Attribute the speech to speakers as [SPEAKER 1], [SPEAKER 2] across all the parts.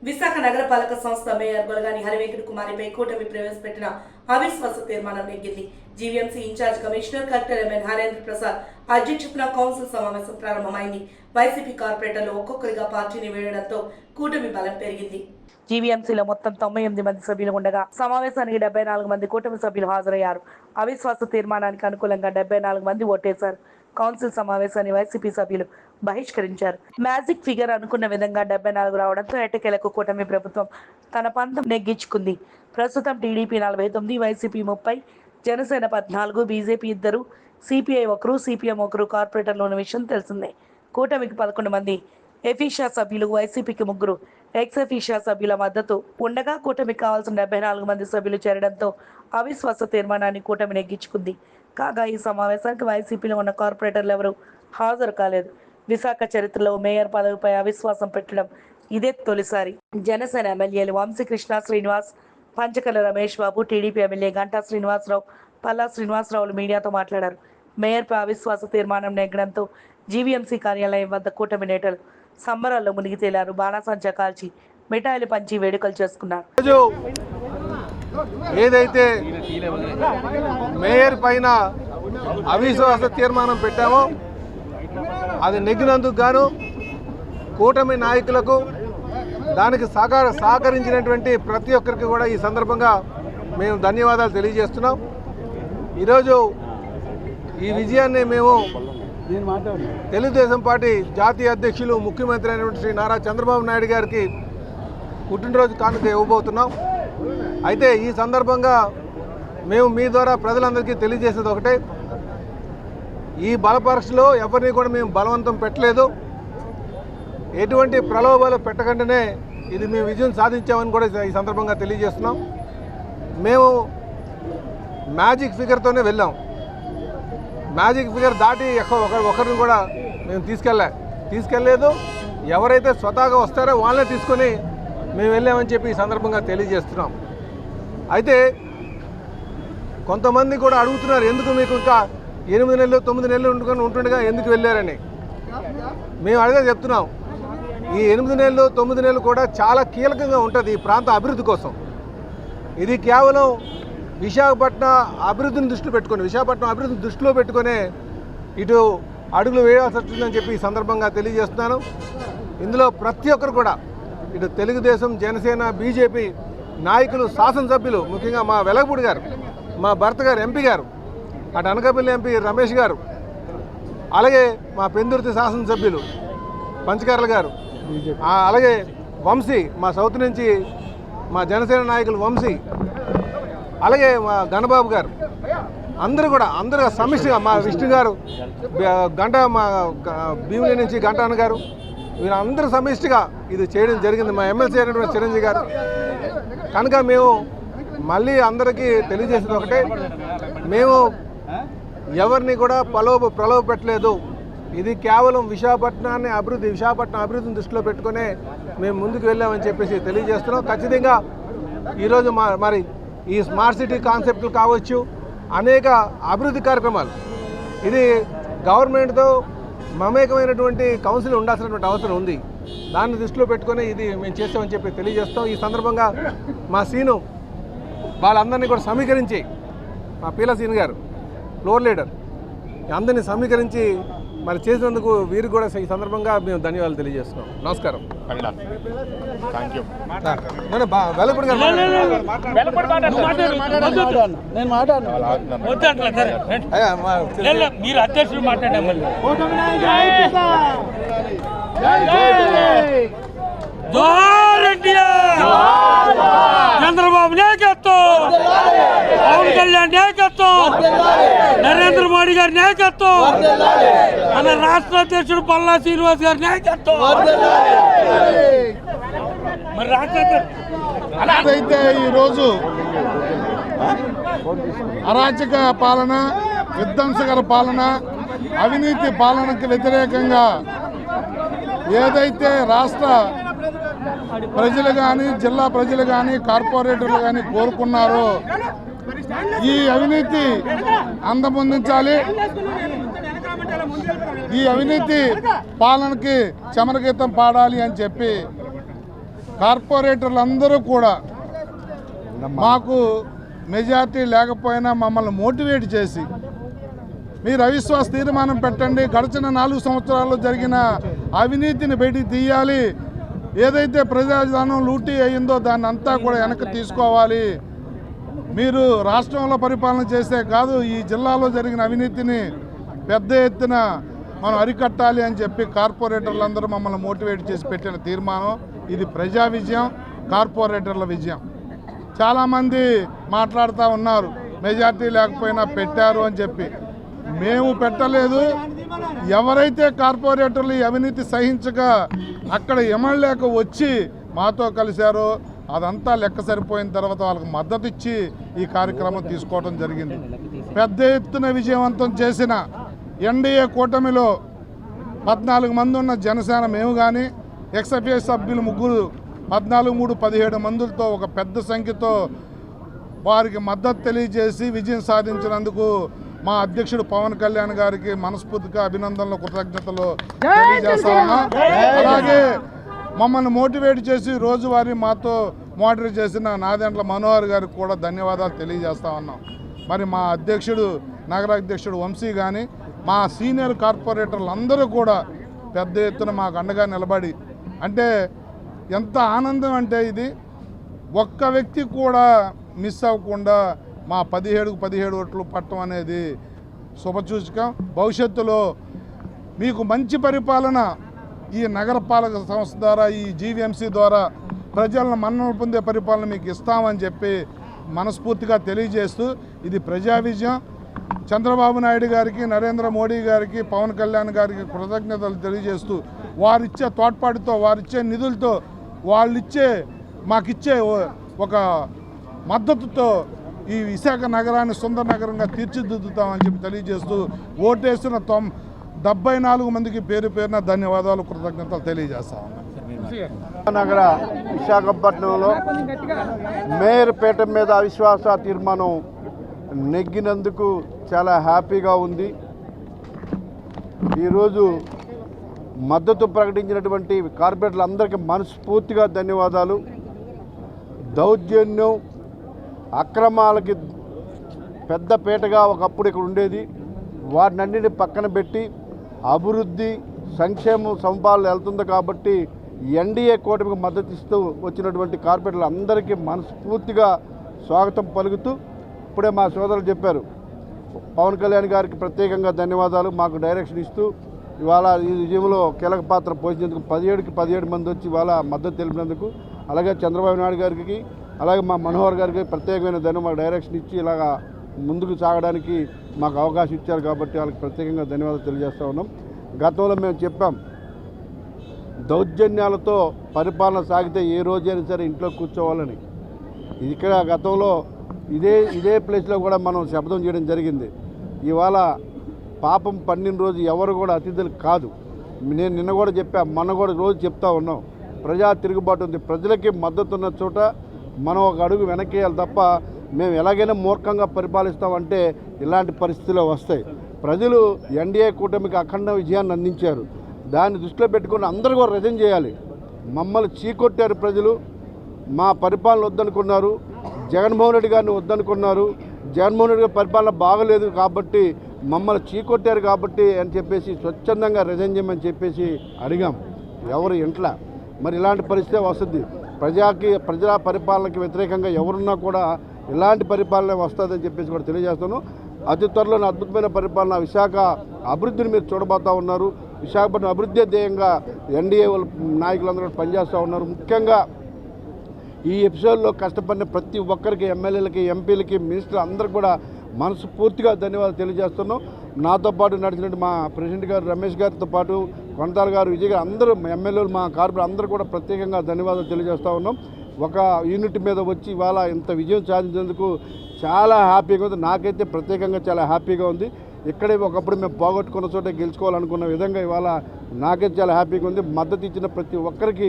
[SPEAKER 1] విశాఖ నగరపాలక సంస్థ మేయర్ గొలగాని హరివేంకట కుమారిపై కూటమి ప్రవేశపెట్టిన అవిశ్వాస తీర్మానం నెగ్గింది. GVMC incharge commissioner collector MN Harendra Prasad అధ్యక్షతన కౌన్సిల్ సమావేశం ప్రారంభమైంది. వైసీపీ కార్పొరేటర్లు ఒక్కొక్కరిగా పార్టీని వీడడంతో కూటమి బలం పెరిగింది. జీవీఎంసీలో మొత్తం 98 మంది సభ్యులు ఉండగా సమావేశానికి 74 మంది కూటమి సభ్యులు హాజరయ్యారు. అవిశ్వాస తీర్మానానికి అనుకూలంగా 74 మంది ఓటేశారు. కౌన్సిల్ సమావేశాన్ని వైసీపీ సభ్యులు బహిష్కరించారు. మ్యాజిక్ ఫిగర్ అనుకున్న విధంగా 74 రావడంతో ఎట్టకేలకు కూటమి ప్రభుత్వం తన పంతం నెగ్గించుకుంది. ప్రస్తుతం TDP 49, YCP 30, Janasena 14, BJP 2, CPI 1, CPM 1 కార్పొరేటర్లు ఉన్న విషయం తెలిసిందే. కూటమికి 11 మంది ఎఫీషియా సభ్యులు, వైసీపీకి 3 ఎక్స్ ఎఫీషియా సభ్యుల మద్దతు ఉండగా కూటమికి కావాల్సిన 74 మంది సభ్యులు చేరడంతో అవిశ్వాస తీర్మానాన్ని కూటమి నెగ్గించుకుంది. కాగా ఈ సమావేశానికి వైసీపీలో ఉన్న కార్పొరేటర్లు ఎవరూ హాజరు కాలేదు. విశాఖ చరిత్రలో మేయర్ పదవిపై అవిశ్వాసం పెట్టడం ఇదే తొలిసారి. జనసేన ఎమ్మెల్యేలు వంశీకృష్ణ శ్రీనివాస్, పంచకర్ల రమేష్ బాబు, టీడీపీ ఎమ్మెల్యే గంటా శ్రీనివాసరావు, పల్లా శ్రీనివాసరావులు మీడియాతో మాట్లాడారు. మేయర్పై అవిశ్వాస తీర్మానం నెగ్గడంతో జీవీఎంసీ కార్యాలయం వద్ద కూటమి నేతలు సంబరాల్లో మునిగి తేలారు. బాణాసంచా కాల్చి మిఠాయిలు పంచి వేడుకలు చేసుకున్నారు.
[SPEAKER 2] ఏదైతే మేయర్ పైన అవిశ్వాస తీర్మానం పెట్టామో అది నెగ్గినందుకు గాను కూటమి నాయకులకు దానికి సహకరించినటువంటి ప్రతి ఒక్కరికి కూడా ఈ సందర్భంగా మేము ధన్యవాదాలు తెలియజేస్తున్నాం. ఈరోజు ఈ విజయాన్ని మేము తెలుగుదేశం పార్టీ జాతీయ అధ్యక్షులు ముఖ్యమంత్రి అయినటువంటి శ్రీ నారా చంద్రబాబు నాయుడు గారికి పుట్టినరోజు కానుక ఇవ్వబోతున్నాం. అయితే ఈ సందర్భంగా మేము మీ ద్వారా ప్రజలందరికీ తెలియజేసేది ఒకటే, ఈ బలపరీక్షలో ఎవరిని కూడా మేము బలవంతం పెట్టలేదు. ఎటువంటి ప్రలోభాలు పెట్టకుండానే ఇది మేము విజయం సాధించామని కూడా ఈ సందర్భంగా తెలియజేస్తున్నాం. మేము మ్యాజిక్ ఫిగర్తోనే వెళ్ళాం. మ్యాజిక్ ఫిగర్ దాటి ఒకరిని కూడా మేము తీసుకెళ్ళలేదు. ఎవరైతే స్వతహాగా వస్తారో వాళ్ళనే తీసుకొని మేము వెళ్ళామని చెప్పి ఈ సందర్భంగా తెలియజేస్తున్నాం. అయితే కొంతమంది కూడా అడుగుతున్నారు, ఎందుకు మీకు ఇంకా 8 నెలలు 9 నెలలు ఉంటుండగా ఎందుకు వెళ్ళారని. మేము అడిగే చెప్తున్నాం, ఈ 8 నెలలు 9 నెలలు కూడా చాలా కీలకంగా ఉంటుంది ఈ ప్రాంత అభివృద్ధి కోసం. ఇది కేవలం విశాఖపట్నం అభివృద్ధిని దృష్టిలో పెట్టుకునే ఇటు అడుగులు వేయాల్సి వస్తుందని చెప్పి ఈ సందర్భంగా తెలియజేస్తున్నాను. ఇందులో ప్రతి ఒక్కరు కూడా ఇటు తెలుగుదేశం, జనసేన, బీజేపీ నాయకులు, శాసనసభ్యులు, ముఖ్యంగా మా వెలగపూడి గారు, మా భర్త గారు ఎంపీ గారు, అటు అనకాపల్లి ఎంపీ రమేష్ గారు, అలాగే మా పెందుర్తి శాసనసభ్యులు పంచకర్ల గారు, అలాగే వంశీ మా సౌత్ నుంచి మా జనసేన నాయకులు వంశీ, అలాగే మా గణబాబు గారు, అందరూ సమిష్టిగా మా విష్ణు గారు, గంట మా భీముని నుంచి గంట అన్న గారు, వీరందరూ సమిష్టిగా ఇది చేయడం జరిగింది. మా ఎమ్మెల్సీ అయినటువంటి చిరంజీవి గారు. కనుక మేము మళ్ళీ అందరికీ తెలియజేసేది ఒకటే, మేము ఎవరిని కూడా ప్రలోభ పెట్టలేదు. ఇది కేవలం విశాఖపట్నం అభివృద్ధిని దృష్టిలో పెట్టుకునే మేము ముందుకు వెళ్ళామని చెప్పేసి తెలియజేస్తున్నాం. ఖచ్చితంగా ఈరోజు మరి ఈ స్మార్ట్ సిటీ కాన్సెప్ట్లు కావచ్చు, అనేక అభివృద్ధి కార్యక్రమాలు, ఇది గవర్నమెంట్తో మమేకమైనటువంటి కౌన్సిల్ ఉండాల్సినటువంటి అవసరం ఉంది. దాన్ని దృష్టిలో పెట్టుకొని ఇది మేము చేస్తామని చెప్పి తెలియజేస్తాం. ఈ సందర్భంగా మా సీను వాళ్ళందరినీ కూడా సమీకరించి, మా పీల సీన్ గారు ఫ్లోర్ లీడర్, అందరినీ సమీకరించి మరి చేసినందుకు వీరికి కూడా ఈ సందర్భంగా మేము ధన్యవాదాలు తెలియజేస్తున్నాం. నమస్కారం. వెలపూడి గారు
[SPEAKER 3] మీరు అధ్యక్షులు మాట్లాడారు. చంద్రబాబు నాయకత్వం, పవన్ కళ్యాణ్ నాయకత్వం, నరేంద్ర మోడీ గారి నాయకత్వం, మన రాష్ట్ర అధ్యక్షుడు పల్లా శ్రీనివాస్ గారి నాయకత్వం. మరి
[SPEAKER 4] అయితే ఈరోజు అరాచక పాలన, విధ్వంసకర పాలన, అవినీతి పాలనకు వ్యతిరేకంగా ఏదైతే రాష్ట్ర ప్రజలు కానీ, జిల్లా ప్రజలు కానీ, కార్పొరేటర్లు కానీ కోరుకున్నారో ఈ అవినీతి అందమొందించాలి, ఈ అవినీతి పాలనకి చమరగీతం పాడాలి అని చెప్పి కార్పొరేటర్లు అందరూ కూడా మాకు మెజార్టీ లేకపోయినా మమ్మల్ని మోటివేట్ చేసి మీరు అవిశ్వాస తీర్మానం పెట్టండి, గడిచిన 4 సంవత్సరాల్లో జరిగిన అవినీతిని బయటికి తీయాలి, ఏదైతే ప్రజాధనం లూటీ అయిందో దాన్ని అంతా కూడా వెనక్కి తీసుకోవాలి, మీరు రాష్ట్రంలో పరిపాలన చేసే కాదు ఈ జిల్లాలో జరిగిన అవినీతిని పెద్ద ఎత్తున మనం అరికట్టాలి అని చెప్పి కార్పొరేటర్లందరూ మమ్మల్ని మోటివేట్ చేసి పెట్టిన తీర్మానం. ఇది ప్రజా విజయం, కార్పొరేటర్ల విజయం. చాలామంది మాట్లాడుతూ ఉన్నారు మెజార్టీ లేకపోయినా పెట్టారు అని చెప్పి. మేము పెట్టలేదు. ఎవరైతే కార్పొరేటర్లు ఈ అవినీతి సహించక అక్కడ ఎమ్మెల్యేక వచ్చి మాతో కలిశారో అదంతా లెక్క సరిపోయిన తర్వాత వాళ్ళకి మద్దతు ఇచ్చి ఈ కార్యక్రమం తీసుకోవడం జరిగింది. పెద్ద ఎత్తున విజయవంతం చేసిన ఎన్డీఏ కూటమిలో 14 మంది ఉన్న జనసేన మేము కానీ ఎక్స్ఎఫ్ఏ సభ్యులు 3 14, 3, 17 మందులతో ఒక పెద్ద సంఖ్యతో వారికి మద్దతు తెలియజేసి విజయం సాధించినందుకు మా అధ్యక్షుడు పవన్ కళ్యాణ్ గారికి మనస్ఫూర్తిగా అభినందనలు, కృతజ్ఞతలు తెలియజేస్తా ఉన్నా. అలాగే మమ్మల్ని మోటివేట్ చేసి రోజువారీ మాతో మోటివేట్ చేసిన నాదెండ్ల మనోహర్ గారికి కూడా ధన్యవాదాలు తెలియజేస్తా ఉన్నాం. మరి మా అధ్యక్షుడు నగరాధ్యక్షుడు వంశీ కానీ మా సీనియర్ కార్పొరేటర్లు అందరూ కూడా పెద్ద ఎత్తున మాకు అండగా నిలబడి, అంటే ఎంత ఆనందం అంటే ఇది ఒక్క వ్యక్తి కూడా మిస్ అవ్వకుండా మా 17కు 17 ఓట్లు పట్టడం అనేది శుభసూచకం. భవిష్యత్తులో మీకు మంచి పరిపాలన ఈ నగరపాలక సంస్థ ద్వారా, ఈ జీవీఎంసీ ద్వారా ప్రజలను మన్ననలు పొందే పరిపాలన మీకు ఇస్తామని చెప్పి మనస్ఫూర్తిగా తెలియజేస్తూ ఇది ప్రజా విజయం. చంద్రబాబు నాయుడు గారికి, నరేంద్ర మోడీ గారికి, పవన్ కళ్యాణ్ గారికి కృతజ్ఞతలు తెలియజేస్తూ వారిచ్చే తోడ్పాటుతో, వారిచ్చే నిధులతో, మాకిచ్చే ఒక మద్దతుతో ఈ విశాఖ నగరాన్ని సుందర నగరంగా తీర్చిదిద్దుతామని చెప్పి తెలియజేస్తూ ఓటేసిన 74 మందికి పేరు పేరున ధన్యవాదాలు, కృతజ్ఞతలు తెలియజేస్తా ఉన్నాను.
[SPEAKER 5] నగర విశాఖపట్నంలో మేయర్పేట మీద అవిశ్వాస తీర్మానం నెగ్గినందుకు చాలా హ్యాపీగా ఉంది. ఈరోజు మద్దతు ప్రకటించినటువంటి కార్పొరేటర్లందరికీ మనస్ఫూర్తిగా ధన్యవాదాలు. దౌర్జన్యం, అక్రమాలకి పెద్దపేటగా ఒకప్పుడు ఇక్కడ ఉండేది, వాటినన్నింటినీ పక్కన పెట్టి అభివృద్ధి, సంక్షేమం సంపాదన వెళ్తుంది కాబట్టి ఎన్డీఏ కూటమికి మద్దతు ఇస్తూ వచ్చినటువంటి కార్పొరేటర్లు అందరికీ మనస్ఫూర్తిగా స్వాగతం పలుకుతూ, ఇప్పుడే మా సోదరులు చెప్పారు, పవన్ కళ్యాణ్ గారికి ప్రత్యేకంగా ధన్యవాదాలు. మాకు డైరెక్షన్ ఇస్తూ ఇవాళ ఈ విజయంలో కీలక పాత్ర పోషించేందుకు 17కి 17 మంది వచ్చి ఇవాళ మద్దతు తెలిపినందుకు, అలాగే చంద్రబాబు నాయుడు గారికి, అలాగే మా మనోహర్ గారికి ప్రత్యేకమైన మాకు డైరెక్షన్ ఇచ్చి ఇలాగా ముందుకు సాగడానికి మాకు అవకాశం ఇచ్చారు కాబట్టి వాళ్ళకి ప్రత్యేకంగా ధన్యవాదాలు తెలియజేస్తూ ఉన్నాం. గతంలో మేము చెప్పాం, దౌర్జన్యాలతో పరిపాలన సాగితే ఏ రోజైనా సరే ఇంట్లో కూర్చోవాలని. ఇక్కడ గతంలో ఇదే ప్లేస్లో కూడా మనం శపథం చేయడం జరిగింది. ఇవాళ పాపం పండిన రోజు ఎవరు కూడా అతిథులు కాదు. నేను నిన్న కూడా చెప్పా, మొన్న కూడా రోజు చెప్తా ఉన్నాం, ప్రజా తిరుగుబాటు ఉంది. ప్రజలకి మద్దతు ఉన్న చోట మనం ఒక అడుగు వెనక్కేయాలి తప్ప మేము ఎలాగైనా మూర్ఖంగా పరిపాలిస్తామంటే ఇలాంటి పరిస్థితులు వస్తాయి. ప్రజలు ఎన్డీఏ కూటమికి అఖండ విజయాన్ని అందించారు. దాన్ని దృష్టిలో పెట్టుకుని అందరూ కూడా రిజైన్ చేయాలి. మమ్మల్ని చీకొట్టారు ప్రజలు, మా పరిపాలన వద్దనుకున్నారు, జగన్మోహన్ రెడ్డి గారిని వద్దనుకున్నారు, జగన్మోహన్ రెడ్డి గారి పరిపాలన బాగలేదు కాబట్టి మమ్మల్ని చీకొట్టారు కాబట్టి అని చెప్పేసి స్వచ్ఛందంగా రిజైన్ చేయమని చెప్పేసి అడిగాం. ఎవరు ఇంట్లో మరి ఇలాంటి పరిస్థితి వస్తుంది. ప్రజా పరిపాలనకి వ్యతిరేకంగా ఎవరున్నా కూడా ఇలాంటి పరిపాలన వస్తుందని చెప్పేసి కూడా తెలియజేస్తాను. అతి త్వరలోనే అద్భుతమైన పరిపాలన, విశాఖ అభివృద్ధిని మీరు చూడబోతూ ఉన్నారు. విశాఖపట్నం అభివృద్ధి ధ్యేయంగా ఎన్డీఏ నాయకులందరూ పనిచేస్తూ ఉన్నారు. ముఖ్యంగా ఈ ఎపిసోడ్లో కష్టపడిన ప్రతి ఒక్కరికి, ఎమ్మెల్యేలకి, ఎంపీలకి, మినిస్టర్ అందరికి కూడా మనస్ఫూర్తిగా ధన్యవాదాలు తెలియజేస్తున్నాం. నాతో పాటు నడిచినట్టు మా ప్రెసిడెంట్ గారు రమేష్ గారితో పాటు కొనతాల గారు, విజయ్ గారు, అందరూ ఎమ్మెల్యేలు, మా కార్పొరేటర్ అందరూ కూడా ప్రత్యేకంగా ధన్యవాదాలు తెలియజేస్తూ ఉన్నాం. ఒక యూనిట్ మీద వచ్చి ఇవాళ ఇంత విజయం సాధించేందుకు చాలా హ్యాపీగా ఉంది. నాకైతే ప్రత్యేకంగా చాలా హ్యాపీగా ఉంది. ఇక్కడే ఒకప్పుడు మేము పోగొట్టుకున్న చోట గెలుచుకోవాలనుకున్న విధంగా ఇవాళ నాకైతే చాలా హ్యాపీగా ఉంది. మద్దతు ఇచ్చిన ప్రతి ఒక్కరికి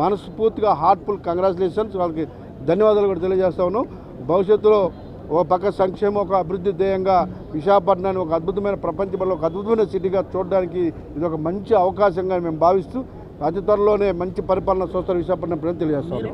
[SPEAKER 5] మనస్ఫూర్తిగా హార్ట్ఫుల్ కంగ్రాచులేషన్స్, వాళ్ళకి ధన్యవాదాలు కూడా తెలియజేస్తా ఉన్నాం. భవిష్యత్తులో ఒక పక్క సంక్షేమం, ఒక అభివృద్ధి ధ్యేయంగా విశాఖపట్నాన్ని ఒక అద్భుతమైన ప్రపంచంలో ఒక అద్భుతమైన సిటీగా చూడడానికి ఇది ఒక మంచి అవకాశంగా మేము భావిస్తూ అతి త్వరలోనే మంచి పరిపాలన చూస్తారు విశాఖపట్నం ప్రజలు తెలియజేస్తారు.